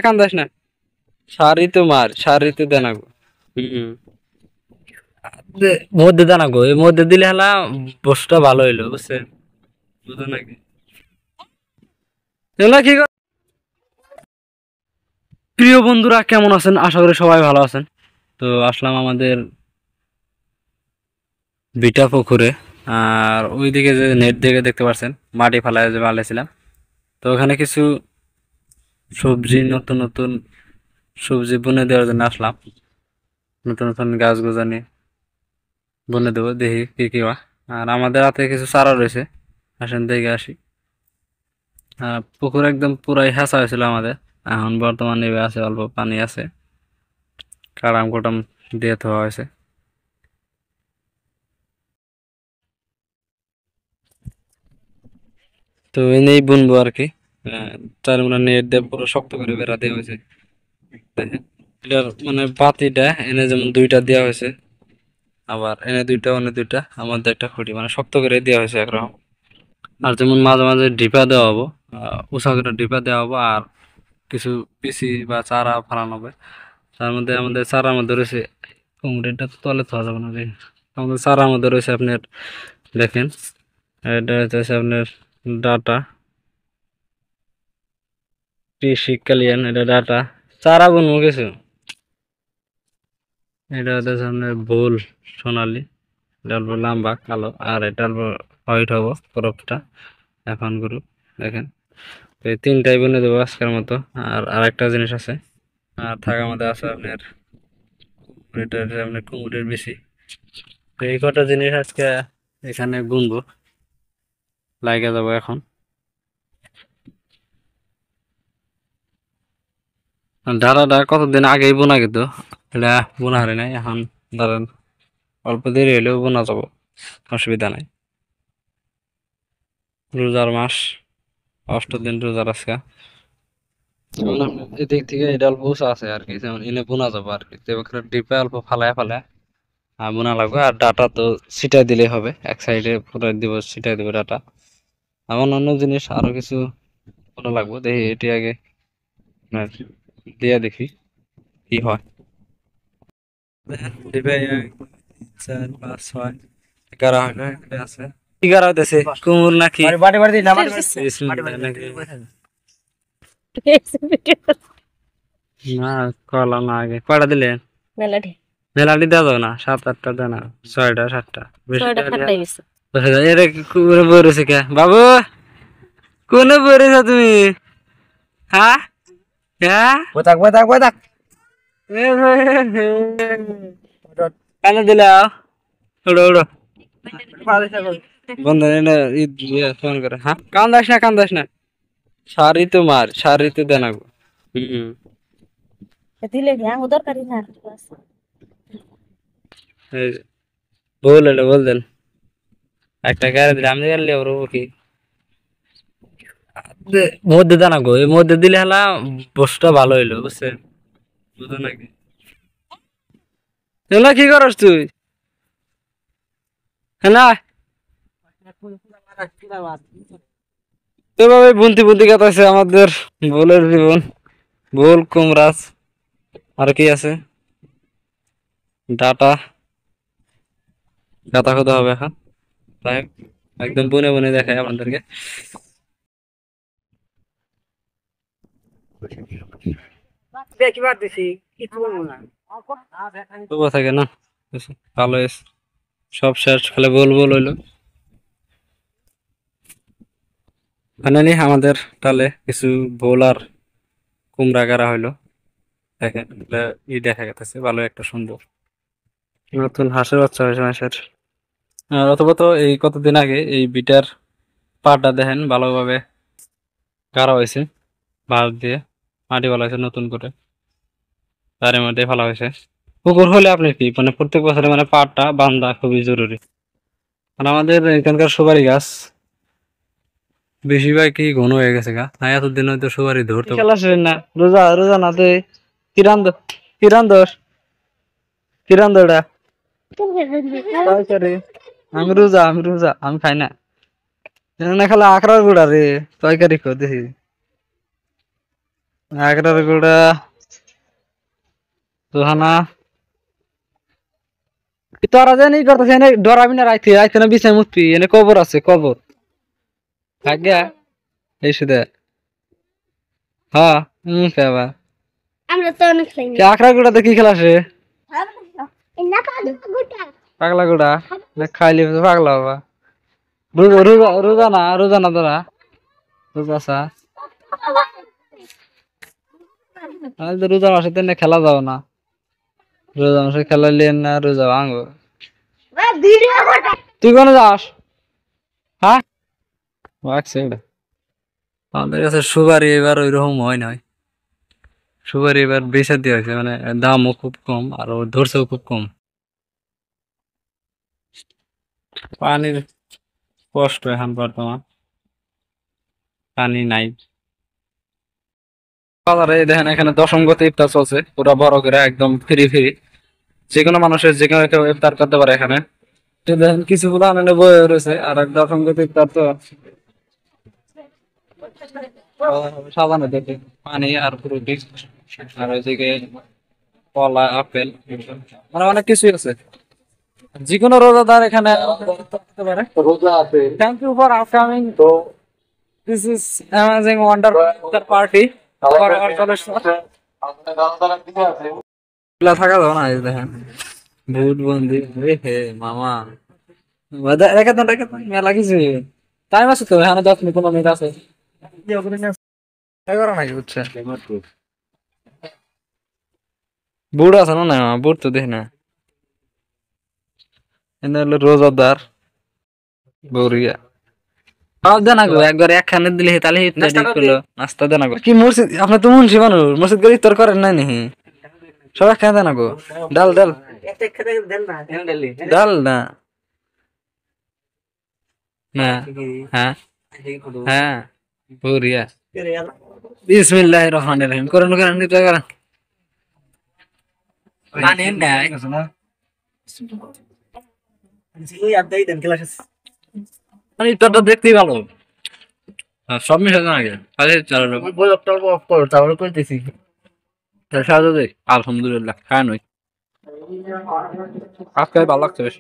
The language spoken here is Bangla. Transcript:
কান্দাস না সারি তো মার সারি তো দেনা গো। হম মধ্যে দেনা গো, এই মধ্যে দিলে হলা বসটা ভালো হইলো বুঝছেন, বুঝো নাকি এগুলা কি প্রিয় বন্ধুরা কেমন আছেন? আশা করি সবাই ভালো আছেন। তো আসলাম আমাদের বিটা পুকুরে। আর ওইদিকে যে নেট দিকে দেখতে পাচ্ছেন মাটি ফালায় যে বানাইছিলাম, তো ওখানে কিছু সবজি নতুন নতুন সবজি বুনে দেওয়ার জন্য আসলাম। নতুন নতুন গাছ গোছানি বুনে দেবো, দেখি কি কি হয়। আর আমাদের হাতে কিছু চারা রয়েছে, আসেন দেখে আসি। পুকুর একদম পুরাই হেঁচা হয়েছিল আমাদের, এখন বর্তমানে আছে অল্প পানি আছে, কাড়াম কোটাম দিয়ে ধোয়া হয়েছে। তো এনেই বুনবো আর কি। তার মানে নেট দিয়ে পুরো শক্ত করে বেড়া দেওয়া হয়েছে। দেখেন এটার মানে পাতিটা এনে যেমন দুইটা দেওয়া হয়েছে, আবার এনে দুইটা ওনে দুইটা, আমাদের একটা খুঁটি মানে শক্ত করে দেওয়া হয়েছে একরকম। আর যেমন মাঝে মাঝে ডিপা দেওয়া হবো, উষা করে ডিপা দেওয়া হবো। আর কিছু পিসি বা চারা ফালানো হবে। তার মধ্যে আমাদের চারার মধ্যে রয়েছে কুমড়োটা তো তলে থাকা যাবে না রে। আমাদের চারার মধ্যে রয়েছে আপনার, দেখেন এটা হচ্ছে আপনার ডাটা কৃষি কালিয়ান, এটা ডাটা চারা বুনবো কিছু। এটা হচ্ছে আপনার ভুল সোনালি, এটা অল্প লম্বা কালো, আর এটা অল্প হোয়াইট হবো ক্রপটা এখন গরু। দেখেন তো এই তিনটাই বুনে দেবো আজকের মতো। আর আরেকটা জিনিস আছে, আর থাকার মধ্যে আছে আপনার এটা হচ্ছে আপনার কুমড়োর বেশি। তো এই কটা জিনিস আজকে এখানে বুনবো, লাগিয়ে যাবো এখন। ডাঁটাটা কতদিন আগেই বোনা কিন্তু এটা বোনা হারে নাই, এখন ধরেন অল্প দেরি হইলেও বোনা যাবো, অসুবিধা নাই। রোজার মাস, 8 দিন রোজার আজকে। যেমন আপনার এদিক থেকে এটা অল্প উঁচা আছে আর কি, যেমন এনে বোনা যাবো আর কি। তো এবার ডিপে অল্প ফালায় ফালায় বোনা লাগবে। আর ডাটা তো ছিটাই দিলেই হবে, এক সাইডে পুরো দিব, ছিটাই দিব ডাটা। এমন অন্য জিনিস আরো কিছু বোনা লাগবে, দেখি এটি আগে আপনার দিয়ে দেখি কি হয়। ডিপে 1 2 3 4 5 6 11 আছে, 11 হইতেছে কুমুর নাকি বিসমিল্লাহ নাকি না, কলা না আগে কয়টা দিলেন? মেলাটি দেওয়া যাবে না, 7 8টা দেয় না, 6টা 7টা বেশি এরা কোনে বই রয়েছে কে বাবু, কোনে বই রয়েছ তুমি? হ্যাঁ হ্যাঁ কেন দিলে উড়ো উড়ো বন্ধু ফোন করে। হ্যাঁ কান্দাস না সারি তো মার সারি তো দেনা গো। হম বল দেন একটা গাড়ি দিলে আমি গেলে ওর কি মধ্যে দানা গো, এই মধ্যে দিলে হলা বসটা ভালো হইলো বুঝছেন, বুঝো নাকি এগুলা কি করস তুই? হ্যাঁ এভাবে বুনতি বুনতি কাটাইছে আমাদের ভুলের জীবন, ভুল কুমড়াস আর কি আছে ডাটা গাতা খোদা হবে এখন। তাই একদম বুনে বুনে দেখায় আপনাদেরকে। তবুও থাকে না, ভালো হয়েছে, সব শেষ খালি বল বল হইলো। ফাইনালি আমাদের তালে কিছু ভোল আর কুমড়া গাড়া হইলো। দেখেন এটা দেখা গেছে ভালো একটা সুন্দর নতুন হাঁসের বাচ্চা হয়েছে মাসের। অথবা তো এই কতদিন আগে এই বিটার পাটা দেখেন ভালোভাবে গাড়া হয়েছে, বাঁশ দিয়ে মাটি ফেলা হয়েছে নতুন করে, তার মধ্যে ফেলা হয়েছে। পুকুর হলে আপনি কি মানে প্রত্যেক বছরে মানে পাটটা বান্ধা খুবই জরুরি। আর আমাদের এখানকার সুপারি গাছ বেশিরভাগ কি ঘন হয়ে গেছে গা, না এতদিন হয়তো সুপারি ধরতে না। রোজা রোজা না দে কিরান কিরান দোষ কিরান দোড়া আমি রোজা আমি খাই না, না খালে আখড়ার গুড়া রে তরকারি দেখি আগ্রার গুড়া তোহানা তোরা জানি করতেছে এনে ডরাবি না রাইতে রাইতে না বিছাই মুতবি এনে কবর আছে কবর ভাগ্যা এই সুদে হ্যাঁ কেবা আমরা তো অনেক খাইনি কে আখড়া গুড়াতে কি খেলা আছে না পাগলা গোটা পাগলা গুড়া না খাইলে তো পাগলা হবা রোজা রোজা রোজা না রোজা না তোরা রোজা সা আমি তো রোজা মাসে তেনে খেলা যাও না রোজা মাসে খেলা লিয়ে না রোজা ভাঙবো ভিডিও গোটা তুই কোনে যাস হ্যাঁ রাখছে এটা আমাদের কাছে সুপারি এবার ওইরকম হয় নয় সুপারি এবার বেচা দিয়ে হয়েছে মানে দামও খুব কম আর ও ধরছেও খুব কম পানির কষ্ট এখন বর্তমান পানি নাই বাজারে দেখেন এখানে দশম গতি ইফতার চলছে পুরা বড় করে একদম ফ্রি ফ্রি যে কোনো মানুষের যে কোনো কেউ ইফতার করতে পারে এখানে তো দেখেন কিছু গুলো আনন্দ বয়ে রয়েছে আর এক দশম গতি ইফতার তো সাজানো দেখে পানি আর পুরো আর ওইদিকে কলা আপেল মানে অনেক কিছুই আছে যে কোনো রোজাদার এখানে করতে পারে রোজা আছে থ্যাংক ইউ ফর আপকামিং তো this is amazing wonder party for our college থাকা যাবে না এই দেখেন ভূত বন্দি হে মামা রেখে মেলা কিছু টাইম আছে তো এখানে 10 মিনিট 15 মিনিট আছে এগারো নাকি বুঝছে বুড় আছে না বুড় তো দেখি না এনে হলো রোজাদার বৌরিয়া খাওয়া দেন আগো একবার একখানে দিলে তাহলে ঠিক করলো নাস্তা দেন আগো কি মসজিদ আপনি তো মুন্সি মানুষ মসজিদ গেলে ইফতার করেন নাই নি সব একখানে দেন আগো ডাল ডাল ডাল না না হ্যাঁ হ্যাঁ বৌরিয়া বিসমিল্লাহির রহমানির রহিম করেন করেন নিতে করেন পানি নাই মানে ইফতারটা দেখতেই ভালো সব মিশে না আগে খালি তারপরে করতেছি আলহামদুলিল্লাহ খায় নই আজকে ভালো লাগছে বেশ